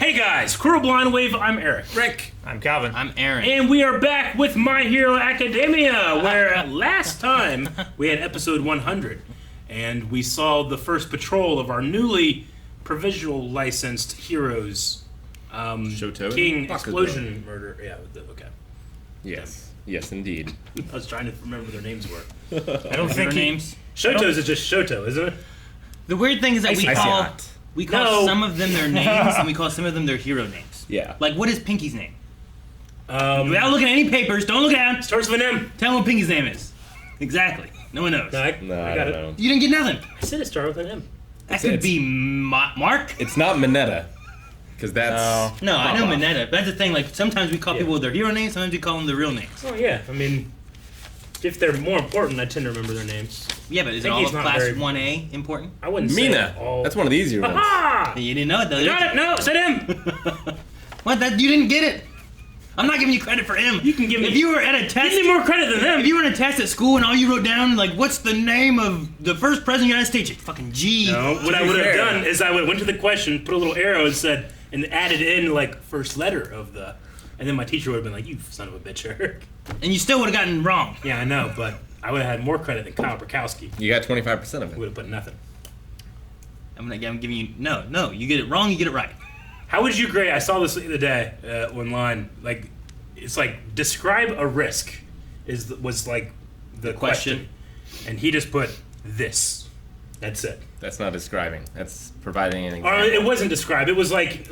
Hey guys, Cruel Blind Wave, I'm Eric. Rick. I'm Calvin. I'm Aaron. And we are back with My Hero Academia, where last time we had episode 100, and we saw the first patrol of our newly provisional licensed heroes. Shoto? King, Bakugo. Explosion, Murder. Yeah, okay. Yes, indeed. I was trying to remember what their names were. I don't think names. Shoto's is just Shoto, isn't it? The weird thing is that we call No. some of them their names and we call some of them their hero names. Yeah. Like, what is Pinky's name? Without looking at any papers, don't look at him. Starts with an M. Tell him what Pinky's name is. Exactly. No one knows. No, I I got don't it. know. You didn't get nothing. I said it started with an M. That could be Mark. It's not Mineta. Because that's... No, I know Mineta. But that's the thing. Like, sometimes we call people with their hero names, sometimes we call them their real names. Oh, yeah. I mean, if they're more important, I tend to remember their names. Yeah, but is it Pinky's all of not class very- 1A important? I wouldn't say Mina. all. That's one of the easier ones. Ha! You didn't know it, though. Got it! No, said him! What? You didn't get it. I'm not giving you credit for him. You can give me... If you were at a test... Give me more credit than them! If you were in a test at school and all you wrote down, like, what's the name of the first president of the United States? Fucking G. No, what I would have done is I would have went to the question, put a little arrow and said, and added in, like, first letter of the... And then my teacher would have been like, you son of a bitch, Eric. And you still would have gotten wrong. Yeah, I know, but I would have had more credit than Kyle Bukowski. You got 25% of I it. would have put nothing. I'm giving you... No. You get it wrong, you get it right. How would you grade... I saw this the other day online. Like, it's like, describe a risk was like the question. And he just put this. That's it. That's not describing. That's providing an Or example. it wasn't described. It was like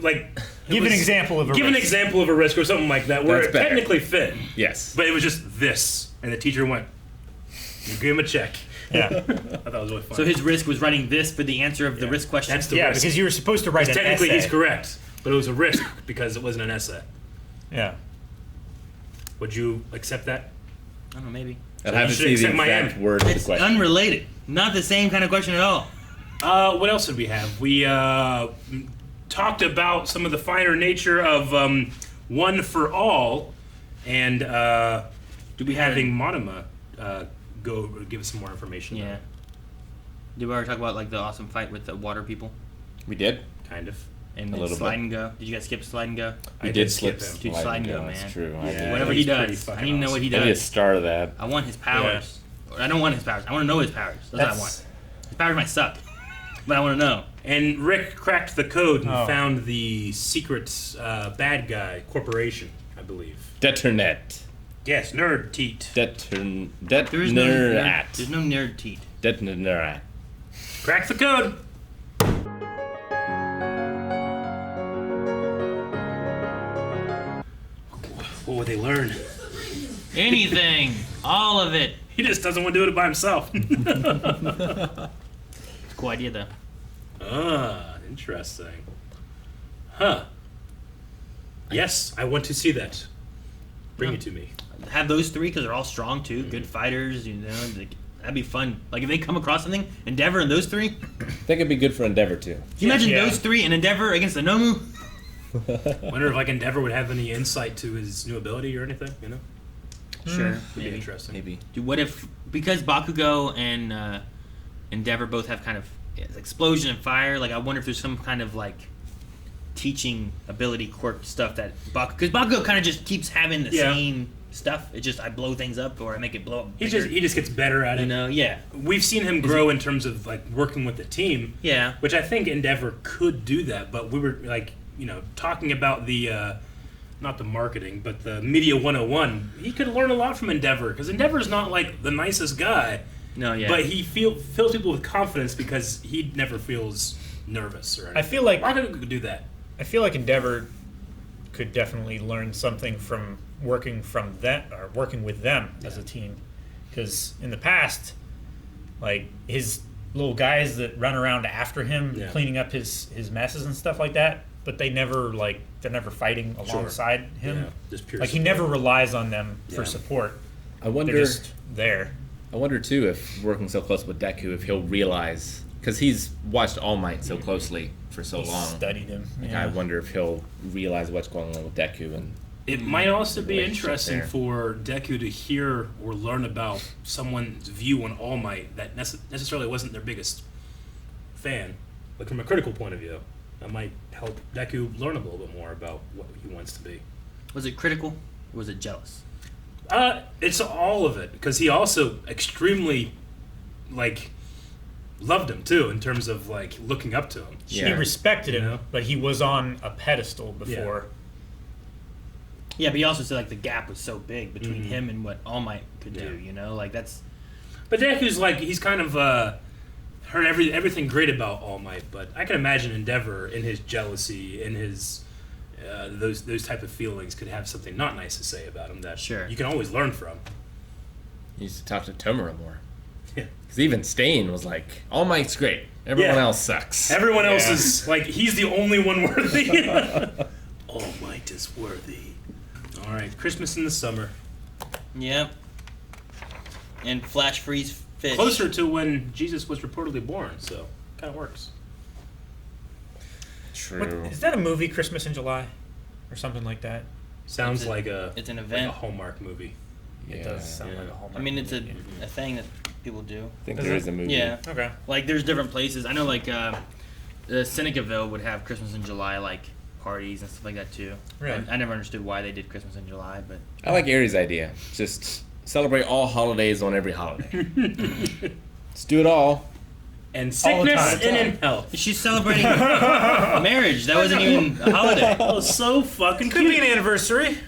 Give an example of a Give an risk. example of a risk or something like that, where That's it better. technically fit. Yes. But it was just this. And the teacher went, you give him a check. Yeah, I thought it was really fun. So his risk was writing this for the answer of the risk question? That's the yeah, risk. because you were supposed to write an Technically, essay. he's correct. But it was a risk because it wasn't an essay. Yeah. Would you accept that? I don't know, maybe. I'd have you to should see the accept my exact end. words of the It's question. unrelated. Not the same kind of question at all. What else did we have? We talked about some of the finer nature of One for All and Do we having Monoma go give us some more information. Yeah. Did we already talk about, like, the awesome fight with the water people? We did. Kind of. And A then little slide bit. and go? Did you guys skip slide and go? We I did did skip slip him. Dude, slide and go, man. That's true. I Yeah. did. Whatever he he's pretty does. I fucking need to know what he I need to does. start that. I want his powers. Or I don't want his powers. I want to know his powers. That's what I want. His powers might suck. But I want to know. And Rick cracked the code and Oh. found the secret bad guy corporation, I believe. Deternet. Yes, Nerd Teat. There is no nerd. There's no nerd teat. Deternet. Crack the code. What would they learn? Anything. All of it. He just doesn't want to do it by himself. It's a cool idea, though. Ah, interesting. Huh. Yes, I want to see that. Bring it to me. Have those three because they're all strong, too. Good fighters, you know. That'd be fun. Like, if they come across something, Endeavor and those three. Can I think it'd be good for Endeavor, too. you imagine Yeah. those three and Endeavor against the Nomu? Wonder if like Endeavor would have any insight to his new ability or anything, you know? Sure. Would be Maybe. interesting. Maybe. Dude, what if, because Bakugo and Endeavor both have kind of explosion and fire, like, I wonder if there's some kind of, like, teaching ability quirk stuff that because Bakugo kind of just keeps having the same stuff. It just, I blow things up or I make it blow up He bigger, just gets better at it. you know, yeah. We've seen him grow in terms of like working with the team, Yeah. which I think Endeavor could do that. But we were like, talking about the not the marketing, but the Media 101. He could learn a lot from Endeavor because Endeavor's not like the nicest guy, No, yeah. but he fills people with confidence because he never feels nervous or anything. I feel like Bakugo could do that. Endeavor could definitely learn something from working with them as a team, because in the past, like his little guys that run around after him, cleaning up his messes and stuff like that, but they're never fighting alongside him. Yeah, just pure like he support. never relies on them for Yeah. support. I wonder. They're just there. I wonder too if working so close with Deku, if he'll realize, because he's watched All Might so closely for so He long. studied him. Like, Yeah. I wonder if he'll realize what's going on with Deku and. It might also be Relationship interesting there. for Deku to hear or learn about someone's view on All Might that necessarily wasn't their biggest fan, like from a critical point of view. That might help Deku learn a little bit more about what he wants to be. Was it critical or was it jealous? It's all of it, because he also extremely, loved him too, in terms of looking up to him. Yeah. He respected him, You know? but he was on a pedestal before. Yeah, but he also said the gap was so big between Mhm. him and what All Might could do. Yeah. That's But Deku's he's kind of heard everything great about All Might, but I can imagine Endeavor, in his jealousy, in his those type of feelings, could have something not nice to say about him that Sure. you can always learn from. He used to talk to Tomura more. Yeah. Because even Stain was like, All Might's great. Everyone Yeah. else sucks. Everyone else is he's the only one worthy. All Might is worthy. All right, Christmas in the summer, Yep. And flash freeze fish. closer to when Jesus was reportedly born, so kind of works. True. What, is that a movie, Christmas in July? Or something like that? Sounds It's a- like a it's an like event. a Hallmark movie. Yeah, It does sound yeah. like a Hallmark I mean, it's a movie. thing that people do. I think Is there it? is a movie. Yeah. Okay. There's different places. I know the Senecaville would have Christmas in July parties and stuff like that too. Really? I never understood why they did Christmas in July, but I like Aries' idea. Just celebrate all holidays on every holiday. Let's do it all. And All the sickness time. and in health. she's celebrating marriage. That wasn't even a holiday. Oh, so fucking Could be an anniversary.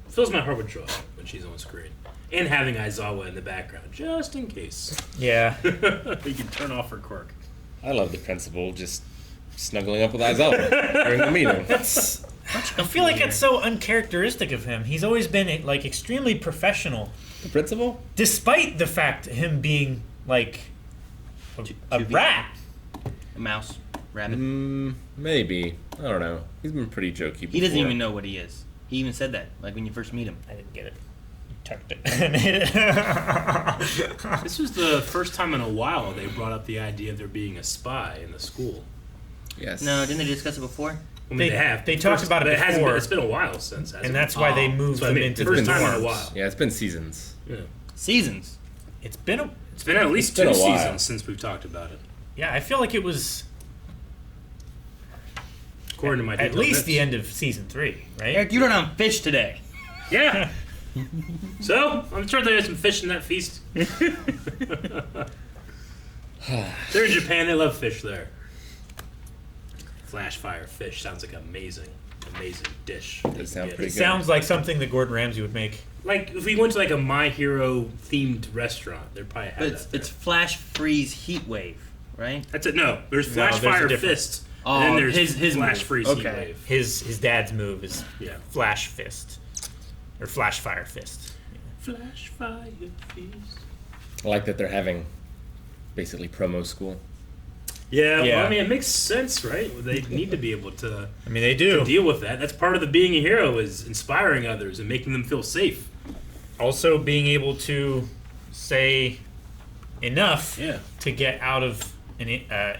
Fills my heart with joy when she's on screen. And having Aizawa in the background, just in case. Yeah. You can turn off her quirk. I love the principal just snuggling up with Aizawa during the meeting. That's. I feel like it's so uncharacteristic of him. He's always been extremely professional, The principal? despite the fact of him being a Two rat. A mouse, rabbit. Maybe. I don't know. He's been pretty jokey before. He doesn't even know what he is. He even said that, when you first meet him. I didn't get it. You tucked it. and hit it. This was the first time in a while they brought up the idea of there being a spy in the school. Yes. No, didn't they discuss it before? I mean, They- they have. they talked about it but hasn't before. been- It's been a while since. hasn't And it? that's why they Oh. moved So, I them mean, into first the time in a dorms. while. Yeah, it's been seasons. Yeah. Seasons. It's been a. It's been at least It's been two a while. seasons since we've talked about it. Yeah, I feel like it was According to my at detailed least notes. the end of season 3, right? Eric, you don't on fish today. Yeah. So, I'm sure there's some fish in that feast. They're in Japan, they love fish there. Flash fire fish sounds like an amazing dish. Does sound Yeah. pretty It good. sounds like something that Gordon Ramsay would make. Like, if we went to a My Hero themed restaurant, they'd probably have But that there. it's flash freeze heat wave, right? That's it. No, there's No, Flash there's a Fire difference. Fist. Oh, and then there's his Flash move. Freeze Okay. Heat Wave. His dad's move is Yeah. Flash Fist. Or Flash Fire Fist. Flash Fire Fist. I like that they're having basically promo school. Yeah, Yeah. Well, I mean, it makes sense, right? They need to be able to I mean, they do. deal with that. That's part of the being a hero, is inspiring others and making them feel safe. Also, being able to say enough Yeah. to get out of an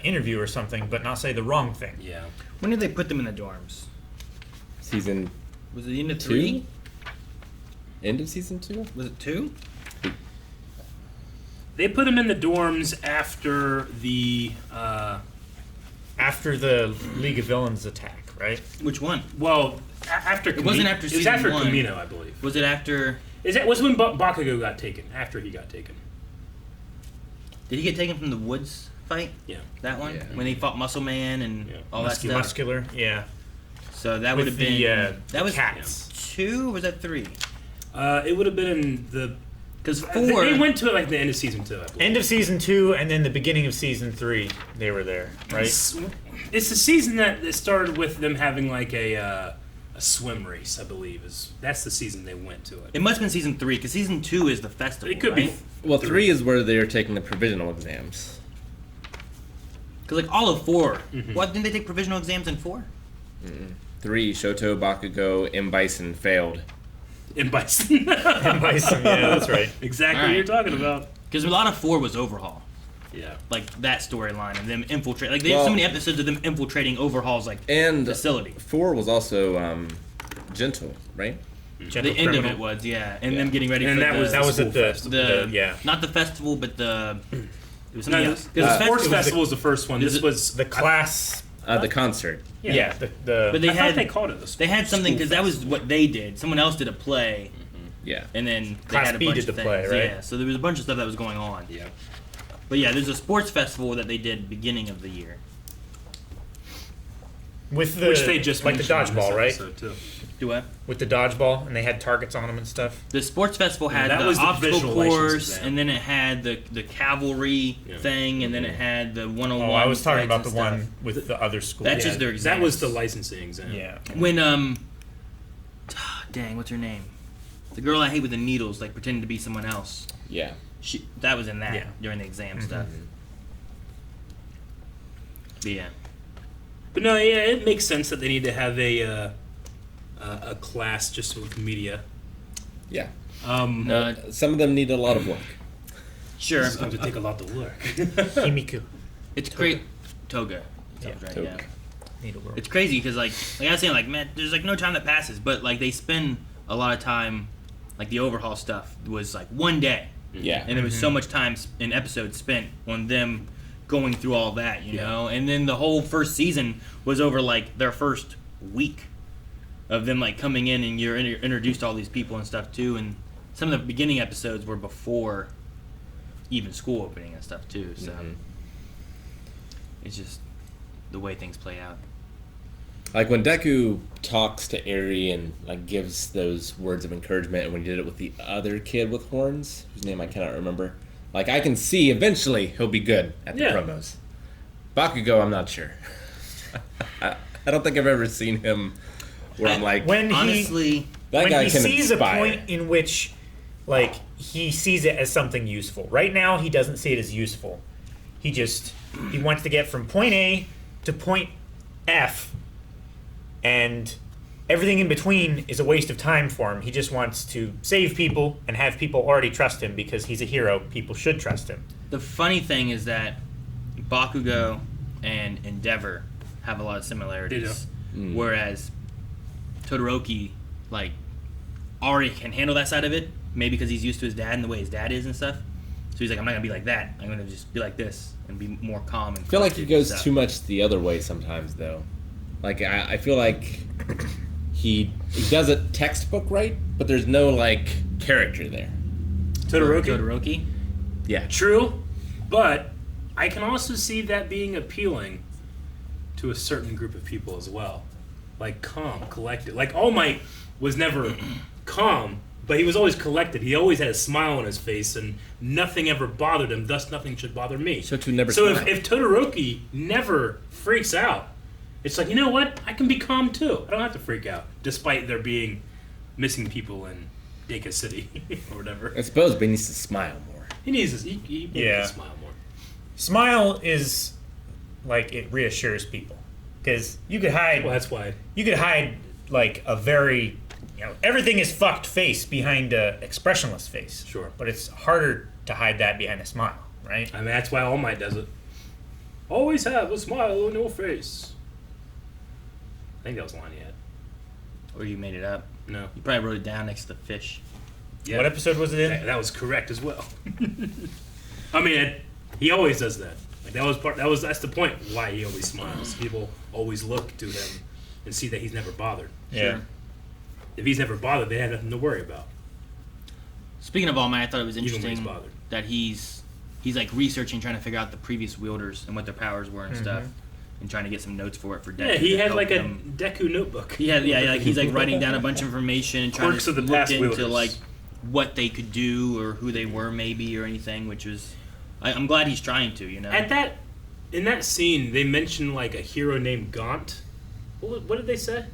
interview or something, but not say the wrong thing. Yeah. When did they put them in the dorms? Season Was it the end of 2? 3? End of season 2? Was it 2? They put him in the dorms after the, After the League of Villains attack, right? Which one? after It wasn't after It was season after 1. Kamino, I believe. Was it after? Was when Bakugo got taken, after he got taken. Did he get taken from the woods fight? Yeah. That one? Yeah. When he fought Muscle Man and Yeah. all that stuff? Muscular, yeah. So that would With have been. the that was cats. 2 or was that 3? It would have been in the... Because They 4. went to the end of season 2, I believe. End of season 2, and then the beginning of season 3, they were there, right? It's the season that started with them having a swim race, I believe. That's the season they went to it. It must have been season 3, because season 2 is the festival. It could right? be. Well, 3 is where they're taking the provisional exams. Because all of 4. Mm-hmm. What, didn't they take provisional exams in 4? 3, Shoto, Bakugo, M. Bison failed. In Bison. Bison, yeah, that's right. Exactly All what you're right. talking about. Because a lot of 4 was Overhaul. Yeah. That storyline and them infiltrate. They have so Well- many episodes of them infiltrating Overhaul's And facility. 4 was also Gentle, right? Gentle The end Criminal. of it was, yeah. And Yeah. them getting ready And for that was That was School at the, festival. the yeah. not the festival, but It was something No, else. the Because sports it was festival was the first one. This was The class. The concert. Yeah. but they I thought had they called it. they had something because that was what they did. Someone else did a play, Yeah. and then they Class had a B bunch did of the things. play, right? Yeah, so there was a bunch of stuff that was going on. Yeah. But yeah, there's a sports festival that they did beginning of the year. With the Which they just like the mentioned in this dodgeball, right? episode, too. Do what? With the dodgeball, and they had targets on them and stuff. The sports festival had that the was the obstacle visual license course, exam. and then it had the cavalry thing, and then it had the 101. Oh, I was talking about fights the and one stuff. with the other school. That's Yeah, just their that exams. was the licensing exam. Yeah. When dang, what's her name? The girl I hate with the needles, like pretending to be someone else. Yeah. That was in that Yeah. during the exam stuff. But yeah. But no, yeah, it makes sense that they need to have a class just with media. Yeah. Uh, Some of them need a lot of work. Sure. Sometimes it take a lot to work. Himiku. It's great. Toga. Sounds right, Toga. yeah. Need a work. It's crazy because like I was saying, like man, there's like no time that passes, but like they spend a lot of time, like the overhaul stuff was like one day, Yeah. and there was so much time in episodes spent on them going through all that, you Yeah. know, and then the whole first season was over like their first week of them like coming in and you're introduced to all these people and stuff too, and some of the beginning episodes were before even school opening and stuff too, so it's just the way things play out. Like when Deku talks to Eri and like gives those words of encouragement, and when he did it with the other kid with horns, whose name I cannot remember. Like I can see eventually he'll be good at the Yeah. promos. Bakugo, I'm not sure. I don't think I've ever seen him where I'm like, When Honestly, that when guy he can sees inspire. a point in which, like, he sees it as something useful. Right now, he doesn't see it as useful. He wants to get from point A to point F, and everything in between is a waste of time for him. He just wants to save people and have people already trust him because he's a hero. People should trust him. the funny thing is that Bakugo and Endeavor have a lot of similarities, whereas Todoroki like already can handle that side of it, maybe because he's used to his dad and the way his dad is and stuff. So he's like, I'm not gonna be like that. I'm gonna just be like this and be more calm. And I feel like he collected goes and stuff. too much the other way sometimes, though. Like I feel like he does it textbook right, but there's no like character there. Todoroki. Yeah. True, but I can also see that being appealing to a certain group of people as well. Like calm, collected. Like All Might was never calm, but he was always collected. He always had a smile on his face, and nothing ever bothered him. Thus, nothing should bother me. So to never So smile. if Todoroki never freaks out, it's like, you know what? I can be calm too. I don't have to freak out, despite there being missing people in Deka City or whatever. I suppose, but he needs to smile more. He needs to, he needs Yeah. to smile more. Smile is like it reassures people because you could hide. Well, that's why. You could hide like a very, everything is fucked face behind a expressionless face. Sure. But it's harder to hide that behind a smile, right? I mean, that's why All Might does it. Always have a smile on your face. I think that was the line he had. Or you made it up. No. You probably wrote it down next to the fish. Yeah. What episode was it in? That was correct as well. I mean, he always does that. Like that's the point why he always smiles. People always look to him and see that he's never bothered. Yeah. Sure. If he's never bothered, they have nothing to worry about. Speaking of All Might, I thought it was Even when he's interesting bothered. that he's like researching, trying to figure out the previous wielders and what their powers were and stuff, and trying to get some notes for it for Deku. Yeah, he to had help like a him. Deku notebook. Like he's like writing down a bunch of information and trying Quirks to of the look past into wielders. like what they could do or who they were maybe or anything, which was I'm glad he's trying to, you know. In that scene, they mentioned like a hero named Gaunt. What did they say?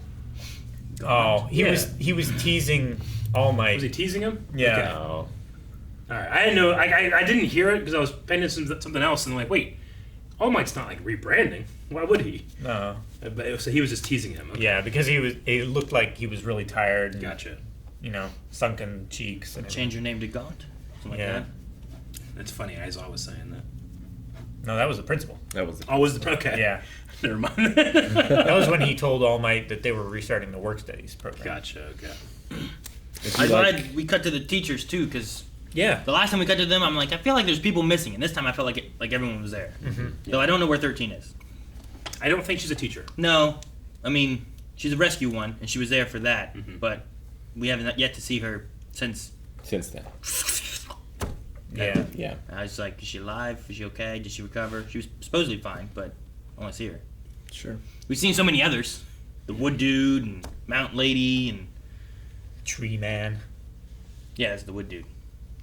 Oh, he Yeah. was teasing All Might. Was he teasing him? Yeah. Okay. Oh. All right, I didn't know. I didn't hear it because I was paying attention to something else, and I'm like, wait, All Might's not like rebranding. Why would he? No. So he was just teasing him. Okay. Yeah, because it looked like he was really tired. And, Gotcha. sunken cheeks. And Change your name to Gaunt. Something Yeah. like that. That's funny. I was always saying that. No, that was the principal. That was Oh, was the okay? Yeah. Never mind. That was when he told All Might that they were restarting the work studies program. Gotcha. Okay. If I'm you like- glad we cut to the teachers too, because Yeah. The last time we cut to them, I'm like, I feel like there's people missing, and this time I felt like everyone was there. Though I don't know where 13 is. I don't think she's a teacher. No, I mean she's a rescue one, and she was there for that. But we haven't yet to see her since. Since then. Yeah. Yeah. I was like, is she alive? Is she okay? Did she recover? She was supposedly fine, but I want to see her. Sure. We've seen so many others. The Wood Dude and Mount Lady and... Tree Man. Yeah, that's the Wood Dude.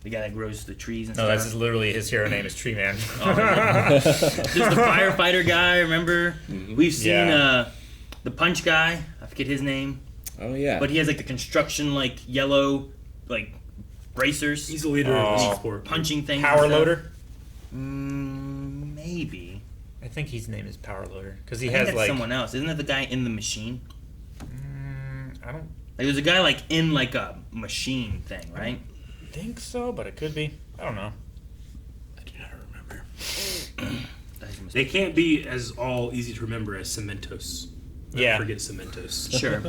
The guy that grows the trees and No, stuff. that's literally his hero name is Tree Man. There's the firefighter guy, remember? We've seen Yeah. the punch guy. I forget his name. Oh yeah. But he has like the construction, like, yellow, like, bracers. He's the leader of the sport. Punching things. Power and stuff. Loader. Maybe. I think his name is Power Loader because he I think has that's like. someone else. Isn't that the guy in the machine? I don't Like, there's a guy, like, in, like, a machine thing, right? think so, but it could be. I don't know. I do not remember. That's a mistake. They can't be as all easy to remember as Cementos. Yeah. Forget Cementos. Sure.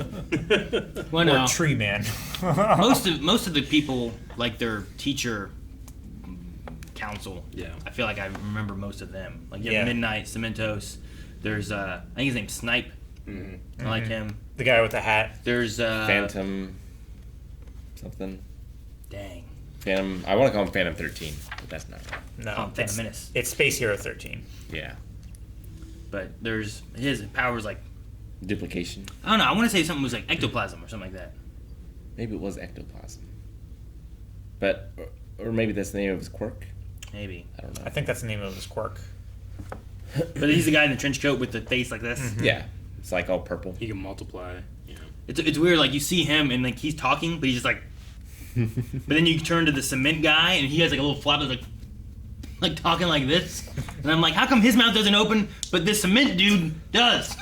Well, no. Or Tree Man. Most of the people, like their teacher council. Yeah. I feel like I remember most of them. Like you Yeah. have Midnight, Cementos. There's I think his name's Snipe. I like him. The guy with the hat. There's Phantom. Something. Dang. Phantom. I want to call him Phantom 13, but that's not right. No, Oh, Phantom it's, Menace. it's Space Hero 13. Yeah. But there's his powers like Duplication. I don't know. I want to say something was like ectoplasm or something like that. Maybe it was ectoplasm. But or maybe that's the name of his quirk. Maybe. I don't know. I think that's the name of his quirk. But he's the guy in the trench coat with the face like this. Yeah. It's like all purple. He can multiply. Yeah. It's weird. Like you see him and like he's talking, but he's just like. But then you turn to the cement guy and he has like a little flap that's like talking like this, and I'm like, how come his mouth doesn't open, but this cement dude does?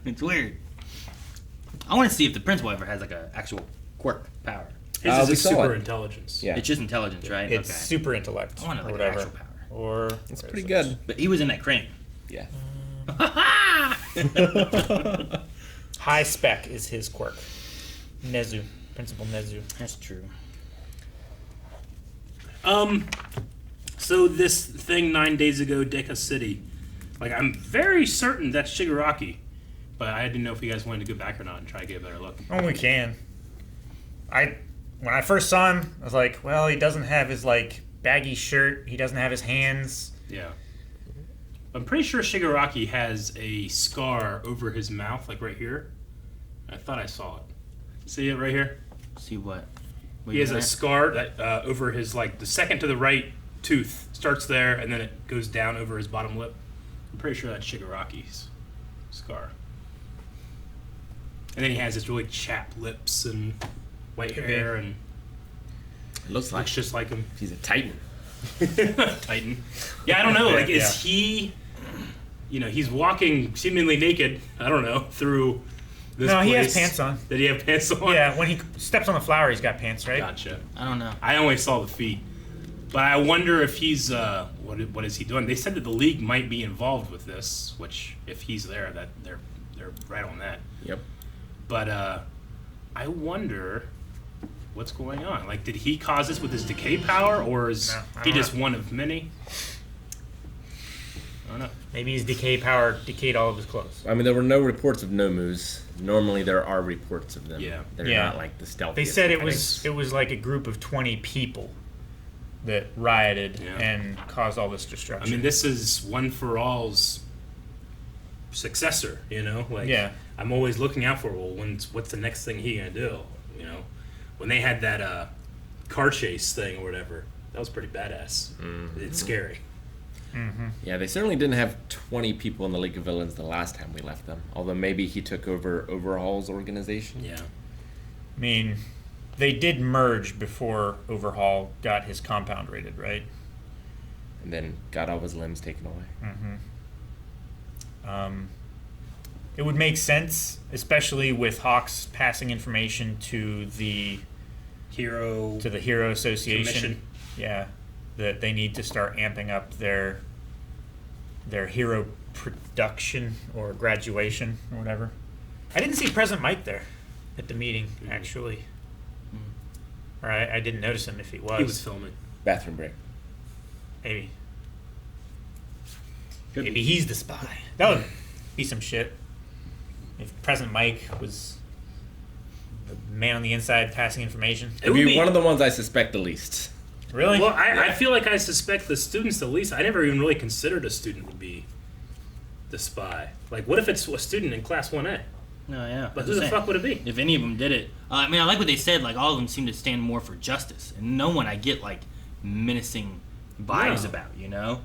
It's weird. I want to see if the principal ever has like a actual quirk power. His we is a saw super it. intelligence. Yeah. It's just intelligence, right? It's okay. super intellect. I want or like an whatever. actual power. Or It's pretty good. But he was in that crane. Yeah. High Spec is his quirk. Nezu. Principal Nezu. That's true. So this thing 9 days ago, Deca City, like I'm very certain that's Shigaraki, but I didn't know if you guys wanted to go back or not and try to get a better look. Oh, we can. When I first saw him, I was like, well, he doesn't have his like baggy shirt. He doesn't have his hands. Yeah. I'm pretty sure Shigaraki has a scar over his mouth, like right here. I thought I saw it. See it right here? See what? He has a scar that over his, like, the second to the right tooth starts there, and then it goes down over his bottom lip. I'm pretty sure that's Shigaraki's scar. And then he has his really chapped lips and white hair, and It looks like looks just like him. he's a titan. Titan. Yeah, I don't know. Like, Yeah. is he? You know, he's walking seemingly naked. I don't know through this. No, he has place. pants on. Did he have pants on? Yeah, when he steps on the flower, he's got pants, right? Gotcha. I don't know. I only saw the feet, but I wonder if he's what is he doing? They said that the league might be involved with this, which if he's there, that they're right on that. Yep. But I wonder what's going on. Like, did he cause this with his decay power, or is No, I he don't just know. one of many? I don't know. Maybe his decay power decayed all of his clothes. I mean, there were no reports of Nomus. Normally, there are reports of them. Yeah. They're Yeah. not like the stealthy. They said it was like a group of 20 people that rioted Yeah. and caused all this I destruction. mean, this is One for All's successor. You know, like Yeah. I'm always looking out for. Well, what's the next thing he gonna do? You know, when they had that car chase thing or whatever, that was pretty badass. It's scary. Yeah, they certainly didn't have 20 people in the League of Villains the last time we left them. Although maybe he took over Overhaul's organization. Yeah. I mean, they did merge before Overhaul got his compound raided, right? And then got all his limbs taken away. It would make sense, especially with Hawks passing information to the Hero. Hero Association. Commission. Yeah, that they need to start amping up their hero production or graduation or whatever. I didn't see President Mike there at the meeting, actually. Or I didn't notice him if he was. He was filming. Bathroom break. Maybe. Could Maybe be. he's the spy. That would be some shit. If President Mike was the man on the inside passing information. It It'd would be be one of the ones I suspect the least. Really? Well, I feel like I suspect the students the least. I never even really considered a student would be the spy. Like, what if it's a student in Class 1A? No, yeah. But who the fuck would it be? If any of them did it, I mean, I like what they said. Like all of them seem to stand more for justice, and no one I get like menacing vibes No. about. You know,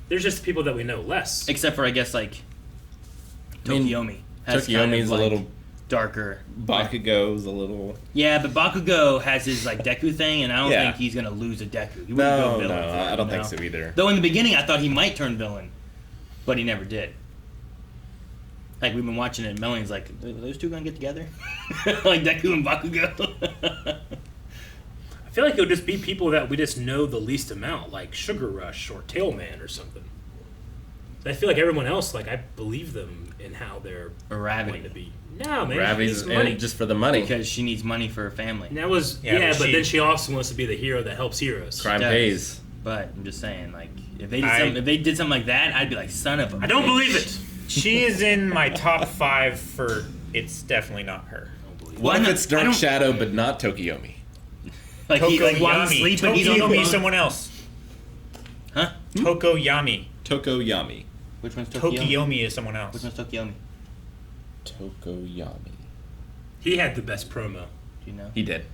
There's just people that we know less. except for I guess like I mean, Tokiomi. Has kind Tokiomi's of, a like, little. darker. Bakugo's a little. Yeah, but Bakugo has his like Deku thing, and I don't Yeah. think he's gonna lose a Deku. He wouldn't No, go no, villain for it, I don't you think know? so either. Though in the beginning, I thought he might turn villain, but he never did. Like we've been watching it, and Melanie's like, "Are those two gonna get together?" Like Deku and Bakugo. I feel like it would just be people that we just know the least amount, like Sugar Rush or Tailman or something. I feel like everyone else, like, I believe them in how they're Or going to Ravi, be. No, man, she Ravi's needs money. in just for the money. because she needs money for her family. And that was, Yeah, yeah, but but she- then she also wants to be the hero that helps heroes. Crime Does. pays. But I'm just saying, like, if they did I- something, if they did something like that, I'd be like, son of a. I don't bitch. believe it. She is in my top 5 for it's definitely not her. I don't believe it. What Why if not? it's I Dark don't- Shadow but not Tokiomi? Like he, like while he's Tokoyami. sleeping, he's on the Tokoyami phone. is someone else. Huh? Tokoyami. Tokoyami. Which one's Tokiomi? Tokiyomi is someone else. Which one's Tokiomi? Tokoyami. He had the best promo. Do you know? He did.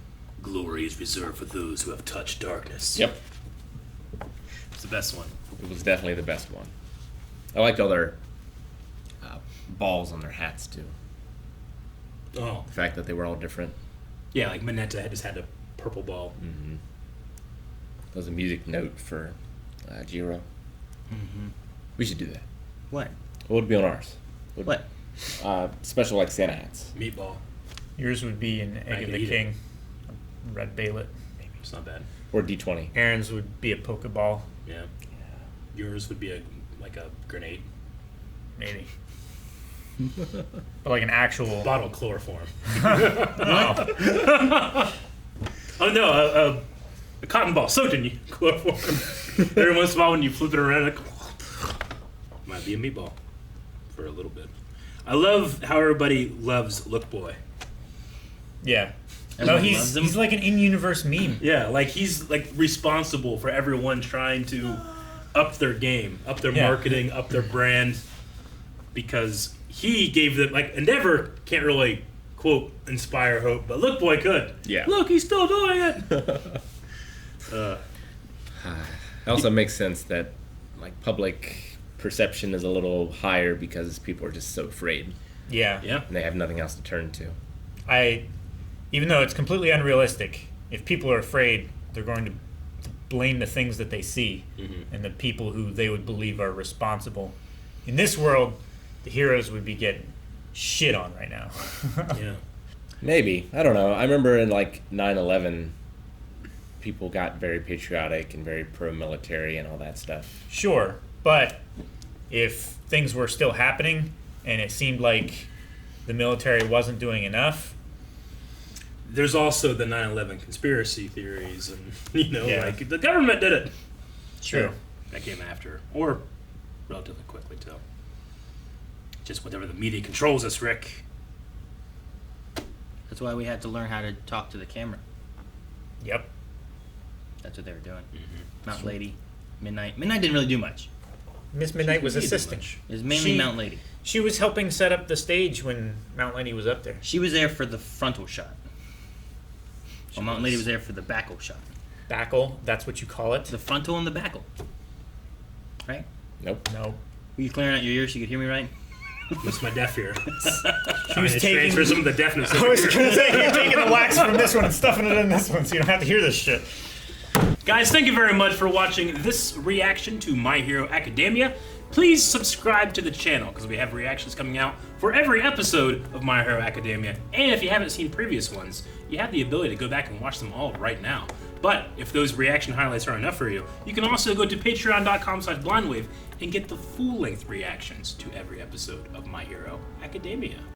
Glory is reserved for those who have touched darkness. Yep. It's the best one. It was definitely the best one. I liked all their balls on their hats too. Oh, The fact that they were all different. yeah, like Mineta had just had a purple ball. That was a music note for Jiro. Mm-hmm. We should do that. What? What would be on ours? What? Special like Santa hats. Meatball. Yours would be an I Egg of could the eat it. King. A red Balet. Maybe. It's not bad. Or D20. Aaron's would be a Pokeball. Yeah. Yours would be like a grenade. Maybe. But like an actual. Bottle of chloroform. Oh. Oh no, a cotton ball soaked in chloroform. Every once in a while when you flip it around, it might be a meatball for a little bit. I love how everybody loves Look Boy. Yeah. No, Everyone loves him. he's like an in-universe meme. Yeah, like he's like responsible for everyone trying to up their game, up their Yeah. marketing, up their brand, because he gave them like Endeavor can't really quote inspire hope, but Look Boy could. Yeah. Look, he's still doing it. It also makes sense that like public perception is a little higher because people are just so afraid Yeah. Yeah. and they have nothing else to turn to. Even though it's completely unrealistic, if people are afraid, they're going to blame the things that they see and the people who they would believe are responsible. In this world, the heroes would be getting shit on right now. Yeah. Maybe. I don't know. I remember in like 9/11 people got very patriotic and very pro-military and all that stuff. Sure, but if things were still happening and it seemed like the military wasn't doing enough, There's also the 9/11 conspiracy theories, and Yeah. like the government did it. true. That came after, or relatively quickly too. Just whatever the media controls us, Rick. That's why we had to learn how to talk to the camera. Yep. That's what they were doing. Mm-hmm. Mount Lady, Midnight. Midnight didn't really do much. Miss Midnight was She didn't do assisting. much. It was mainly She- Mount Lady. She was helping set up the stage when Mount Lady was up there. She was there for the frontal shot. Well, Mount was. Lady was there for the backle shot. Backle, that's what you call it. The frontal and the backle. Right? Nope. No. Were you clearing out your ears so you could hear me right? That's my deaf ear. She was taking. Transfer some of the deafness. I was gonna say you're taking the wax from this one and stuffing it in this one, so you don't have to hear this shit. Guys, thank you very much for watching this reaction to My Hero Academia. Please subscribe to the channel because we have reactions coming out for every episode of My Hero Academia. And if you haven't seen previous ones, you have the ability to go back and watch them all right now. But if those reaction highlights are enough for you, you can also go to patreon.com/blindwave and get the full-length reactions to every episode of My Hero Academia.